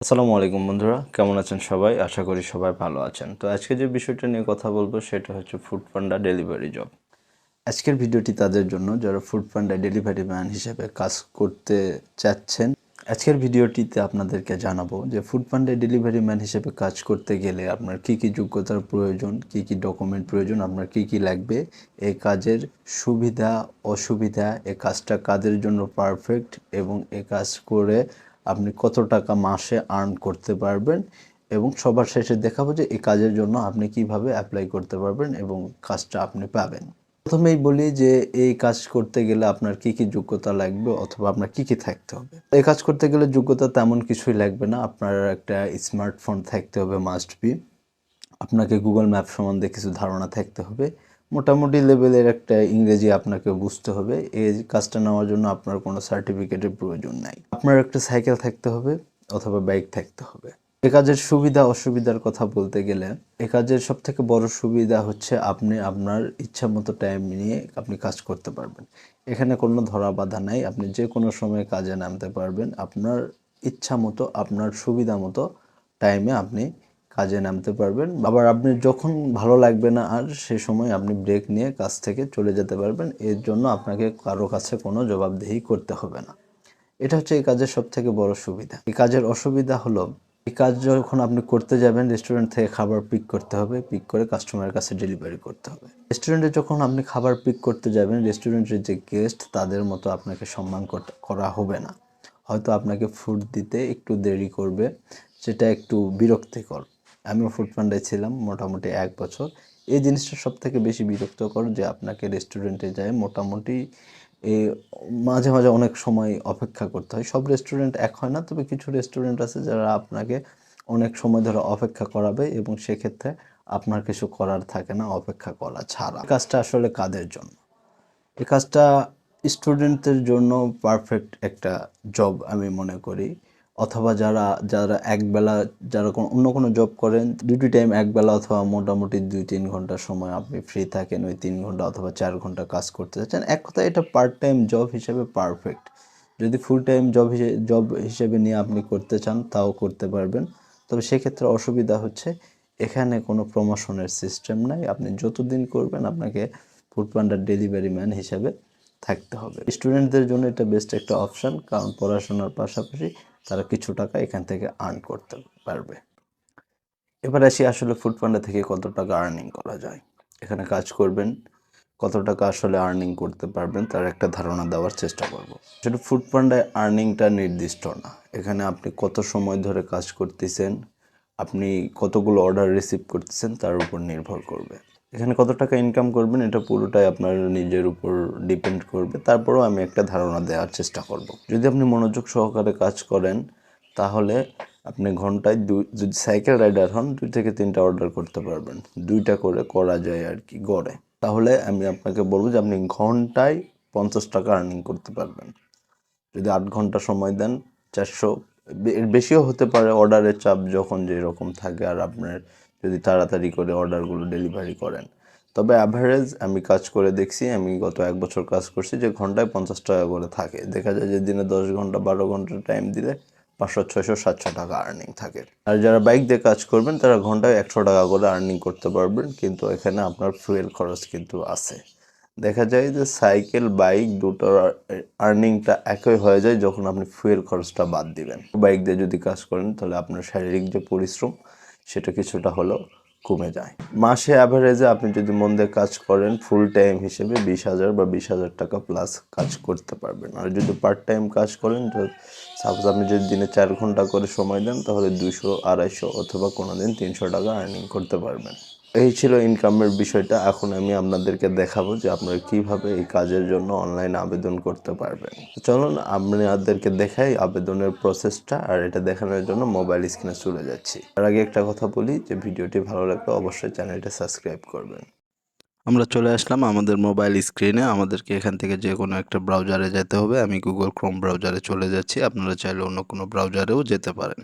আসসালামু আলাইকুম বন্ধুরা, কেমন আছেন সবাই? আশা করি সবাই ভালো আছেন। তো আজকে যে বিষয়টা নিয়ে কথা বলবো সেটা হচ্ছে ফুড পান্ডা ডেলিভারি জব। আজকের ভিডিওটি তাদের জন্য যারা ফুড পান্ডা ডেলিভারি ম্যান হিসেবে কাজ করতে চাচ্ছেন। আজকের ভিডিওটিতে আপনাদেরকে জানাবো যে ফুড পান্ডা ডেলিভারি ম্যান হিসেবে কাজ করতে গেলে আপনার কী কী যোগ্যতার প্রয়োজন, কী কী ডকুমেন্ট প্রয়োজন, আপনার কী কী লাগবে, এই কাজের সুবিধা অসুবিধা, এই কাজটা কাদের জন্য পারফেক্ট এবং এই কাজ করে আপনি কত টাকা মাসে আর্ন করতে পারবেন এবং সবার শেষে দেখাবো যে এই কাজের জন্য আপনি কিভাবে অ্যাপ্লাই করতে পারবেন এবং কাজটা আপনি পাবেন। প্রথমেই বলি যে এই কাজ করতে গেলে আপনার কি কি যোগ্যতা লাগবে অথবা আপনার কি কি থাকতে হবে। এই কাজ করতে গেলে যোগ্যতা তেমন কিছুই লাগবে না। আপনার একটা স্মার্টফোন থাকতে হবে, মাস্ট বি। আপনাকে গুগল ম্যাপ সম্বন্ধে কিছু ধারণা থাকতে হবে। মোটামুটি লেভেলের একটা ইংরেজি আপনাকে বুঝতে হবে। এই কাজটা নেওয়ার জন্য আপনার কোনো সার্টিফিকেটের প্রয়োজন নাই। আপনার একটা সাইকেল থাকতে হবে অথবা বাইক থাকতে হবে। এ কাজের সুবিধা অসুবিধার কথা বলতে গেলে এ কাজের সবথেকে বড় সুবিধা হচ্ছে আপনি আপনার ইচ্ছা মতো টাইম নিয়ে আপনি কাজ করতে পারবেন। এখানে কোনো ধরা বাধা নাই, আপনি যে কোনো সময় কাজে নামতে পারবেন। আপনার ইচ্ছা মতো আপনার সুবিধা মতো টাইমে আপনি কাজে নামতে পারবেন। আবার আপনি যখন ভালো লাগবে না আর সে সময় আপনি ব্রেক নিয়ে কাজ থেকে চলে যেতে পারবেন। এর জন্য আপনাকে কারো কাছে কোনো জবাবদিহি করতে হবে না। এটা হচ্ছে এই কাজের সবথেকে বড় সুবিধা। এই কাজের অসুবিধা হলো এই কাজ যখন আপনি করতে যাবেন রেস্টুরেন্ট থেকে খাবার পিক করতে হবে, পিক করে কাস্টমারের কাছে ডেলিভারি করতে হবে। রেস্টুরেন্টে যখন আপনি খাবার পিক করতে যাবেন রেস্টুরেন্টের যে গেস্ট তাদের মতো আপনাকে সম্মান করা হবে না। হয়তো আপনাকে ফুড দিতে একটু দেরি করবে, সেটা একটু বিরক্তিকর। আমিও ফুড পান্ডায় ছিলাম মোটামুটি 1 বছর। এই জিনিসটা সবথেকে বেশি বিরক্তকর যে আপনাকে রেস্টুরেন্টে যায় মোটামুটি এ মাঝে, মাঝে অনেক সময় অপেক্ষা করতে হয়। সব রেস্টুরেন্ট এক হয় না, তবে কিছু রেস্টুরেন্ট আছে যারা আপনাকে অনেক সময় ধরে অপেক্ষা করাবে এবং সেক্ষেত্রে আপনার কিছু করার থাকে না অপেক্ষা করা ছাড়া। কাজটা আসলে কাদের জন্য? এই কাজটা স্টুডেন্টদের জন্য পারফেক্ট একটা জব আমি মনে করি। অথবা যারা যারা একবেলা যারা অন্য কোনো জব করেন, ডিউটি টাইম একবেলা অথবা মোটামুটি 2-3 ঘন্টা সময় আপনি ফ্রি থাকেন, ওই 3 ঘন্টা অথবা 4 ঘন্টা কাজ করতে চাচ্ছেন। এক কথায় এটা পার্ট টাইম জব হিসেবে পারফেক্ট। যদি ফুল টাইম জব হিসেবে নিয়ে আপনি করতে চান তাও করতে পারবেন। তবে সেক্ষেত্রে অসুবিধা হচ্ছে এখানে কোনো প্রমোশনের সিস্টেম নাই। আপনি যতদিন করবেন আপনাকে ফুড পান্ডার ডেলিভারি ম্যান হিসেবে থাকতে হবে। স্টুডেন্টদের জন্য এটা বেস্ট একটা অপশান, কারণ পড়াশোনার পাশাপাশি তারা কিছু টাকা এখান থেকে আর্ন করতে পারবে। এবার আসি আসলে ফুড পান্ডা থেকে কত টাকা আর্নিং করা যায়। এখানে কাজ করবেন, কত টাকা আসলে আর্নিং করতে পারবেন তার একটা ধারণা দেওয়ার চেষ্টা করব। সেটা ফুড পান্ডায় আর্নিংটা নির্দিষ্ট না। এখানে আপনি কত সময় ধরে কাজ করতেছেন, আপনি কতগুলো অর্ডার রিসিভ করতেছেন তার উপর নির্ভর করবে। এখানে কত টাকা ইনকাম করবেন এটা পুরোটাই আপনার নিজের উপর ডিপেন্ড করবে। তারপরেও আমি একটা ধারণা দেওয়ার চেষ্টা করব। যদি আপনি মনোযোগ সহকারে কাজ করেন তাহলে আপনি ঘন্টায় যদি সাইকেল রাইডার হন 2 থেকে 3টা অর্ডার করতে পারবেন। 2টা করে করা যায় আর কি গড়ে। তাহলে আমি আপনাকে বলবো যে আপনি ঘন্টায় 50 টাকা আর্নিং করতে পারবেন। যদি 8 ঘন্টা সময় দেন 400, এর বেশিও হতে পারে অর্ডারের চাপ যখন যেরকম থাকে আর আপনার যদি তাড়াতাড়ি করে অর্ডারগুলো ডেলিভারি করেন। তবে অ্যাভারেজ আমি কাজ করে দেখছি, আমি গত 1 বছর কাজ করছি যে ঘন্টায় 50 টাকা করে থাকে। দেখা যায় যে দিনে 10 ঘন্টা 12 ঘন্টা টাইম দিলে 500, 600, 700 টাকা আর্নিং থাকে। আর যারা বাইক দিয়ে কাজ করবেন তারা ঘন্টায় 100 টাকা করে আর্নিং করতে পারবেন, কিন্তু এখানে আপনার ফুয়েল খরচ কিন্তু আছে। দেখা যায় যে সাইকেল বাইক দুটোর আর্নিংটা একই হয়ে যায় যখন আপনি ফুয়েল খরচটা বাদ দিবেন। বাইক দিয়ে যদি কাজ করেন তাহলে আপনার শারীরিক যে পরিশ্রম সেটা কিছুটা হলেও কমে যায়। মাসে অ্যাভারেজে আপনি যদি মন দিয়ে কাজ করেন ফুল টাইম হিসেবে 20,000 বা 20,000 টাকা প্লাস কাজ করতে পারবেন। আর যদি পার্ট টাইম কাজ করেন, সাপোজ আপনি যদি দিনে 4 ঘন্টা করে সময় দেন তাহলে 200, 250 অথবা কোনো দিন 300 টাকা আর্নিং করতে পারবেন। এই ছিল ইনকামের বিষয়টা। এখন আমি আপনাদেরকে দেখাবো যে আপনারা কিভাবে এই কাজের জন্য অনলাইনে আবেদন করতে পারবেন। চলুন আপনাদেরকে দেখাই আবেদনের প্রসেসটা, আর এটা দেখানোর জন্য মোবাইল স্ক্রিনে চলে যাচ্ছি। তার আগে একটা কথা বলি যে ভিডিওটি ভালো লাগলে অবশ্যই চ্যানেলটা সাবস্ক্রাইব করবেন। আমরা চলে আসলাম আমাদের মোবাইল স্ক্রিনে। আমাদেরকে এখান থেকে যে কোনো একটা ব্রাউজারে যেতে হবে। আমি গুগল ক্রোম ব্রাউজারে চলে যাচ্ছি, আপনারা চাইলে অন্য কোনো ব্রাউজারেও যেতে পারেন।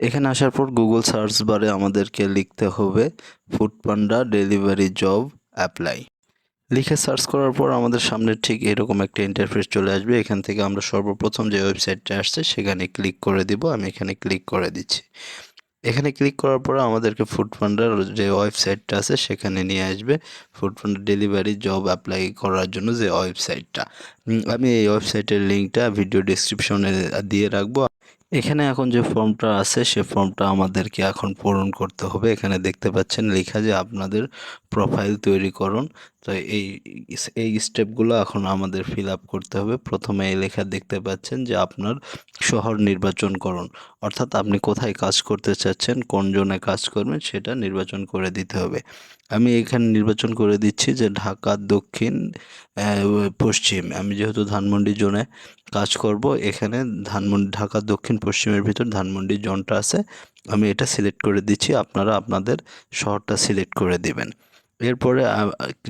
এখানে আসার পর গুগল সার্চ বারে আমাদেরকে লিখতে হবে ফুড পান্ডা ডেলিভারি জব অ্যাপ্লাই। লিখে সার্চ করার পর আমাদের সামনে ঠিক এরকম একটা ইন্টারফেস চলে আসবে। এখান থেকে আমরা সর্বপ্রথম যে ওয়েবসাইটটা আসছে সেখানে ক্লিক করে দিব। আমি এখানে ক্লিক করে দিচ্ছি। এখানে ক্লিক করার পরে আমাদেরকে ফুডপান্ডার যে ওয়েবসাইটটা আছে সেখানে নিয়ে আসবে। ফুডপান্ডা ডেলিভারি জব অ্যাপ্লাই করার জন্য যে ওয়েবসাইটটা, আমি এই ওয়েবসাইটের লিঙ্কটা ভিডিও ডেসক্রিপশনে দিয়ে রাখবো। এখানে এখন যে ফর্মটা আছে সে ফর্মটা আমাদেরকে এখন পূরণ করতে হবে। এখানে দেখতে পাচ্ছেন লেখা যে আপনাদের প্রোফাইল তৈরি করুন। তো এই স্টেপগুলো এখন আমাদের ফিল আপ করতে হবে। প্রথমে এই লেখা দেখতে পাচ্ছেন যে আপনার শহর নির্বাচন করুন, অর্থাৎ আপনি কোথায় কাজ করতে চাচ্ছেন, কোন জোনে কাজ করবেন সেটা নির্বাচন করে দিতে হবে। আমি এখানে নির্বাচন করে দিচ্ছি যে ঢাকা দক্ষিণ পশ্চিম। আমি যেহেতু ধানমন্ডি জোনে কাজ করব, এখানে ঢাকা দক্ষিণ পশ্চিমের ভিতর ধানমন্ডি জোনটা আছে, আমি এটা সিলেক্ট করে দিচ্ছি। আপনারা আপনাদের শহরটা সিলেক্ট করে দিবেন। এরপরে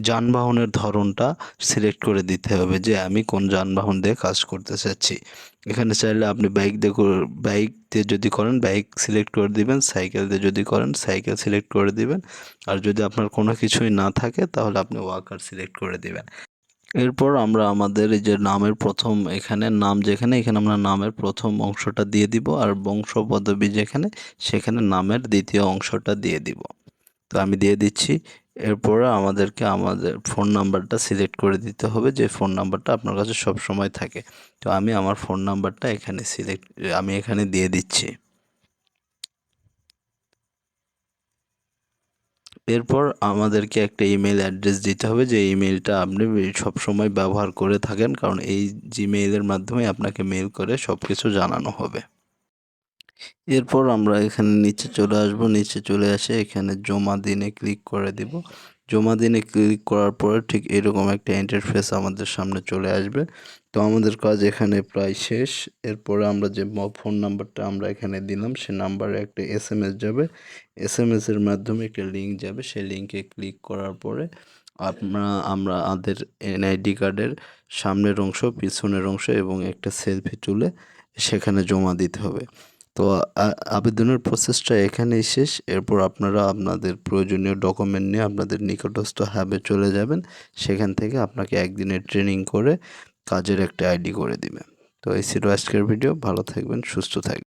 যানবাহনের ধরনটা সিলেক্ট করে দিতে হবে যে আমি কোন যানবাহন দিয়ে কাজ করতে চাচ্ছি। এখানে চাইলে আপনি বাইক দিয়ে যদি করেন বাইক সিলেক্ট করে দিবেন, সাইকেল দিয়ে যদি করেন সাইকেল সিলেক্ট করে দিবেন, আর যদি আপনার কোনো কিছুই না থাকে তাহলে আপনি ওয়াকার সিলেক্ট করে দিবেন। এরপর আমরা আমাদের এই যে নামের প্রথম এখানে এখানে আমরা নামের প্রথম অংশটা দিয়ে দিব, আর বংশ পদবী যেখানে সেখানে নামের দ্বিতীয় অংশটা দিয়ে দিব। তো আমি দিয়ে দিচ্ছি। এরপরে আমাদেরকে আমাদের ফোন নাম্বারটা সিলেক্ট করে দিতে হবে, যে ফোন নাম্বারটা আপনার কাছে সব সময় থাকে। তো আমি আমার ফোন নাম্বারটা আমি এখানে দিয়ে দিচ্ছি। এরপর আমাদেরকে একটা ইমেল অ্যাড্রেস দিতে হবে, যে ইমেলটা আপনি সব সময় ব্যবহার করে থাকেন, কারণ এই জিমেইলের মাধ্যমে আপনাকে মেল করে সব কিছু জানানো হবে। এরপর আমরা এখানে নিচে চলে আসব। নিচে চলে আসে এখানে জমা দিনে ক্লিক করে দিব। জমা দিনে ক্লিক করার পরে ঠিক এরকম একটা ইন্টারফেস আমাদের সামনে চলে আসবে। তো আমাদের কাজ এখানে প্রায় শেষ। এরপরে আমরা যে ফোন নাম্বারটা আমরা এখানে দিলাম সে নাম্বারে একটা SMS যাবে। SMSের মাধ্যমে একটা লিঙ্ক যাবে, সেই লিঙ্কে ক্লিক করার পরে আমাদের NID কার্ডের সামনের অংশ, পিছনের অংশ এবং একটা সেলফি তুলে সেখানে জমা দিতে হবে। তো আবেদনের প্রসেসটা এখানেই শেষ। এরপর আপনারা আপনাদের প্রয়োজনীয় ডকুমেন্ট নিয়ে আপনাদের নিকটস্থ হাবে চলে যাবেন। সেখান থেকে আপনাকে একদিনের ট্রেনিং করে কাজের একটা ID করে দিবে। তো এই ছিল আজকের ভিডিও। ভালো থাকবেন, সুস্থ থাকবেন।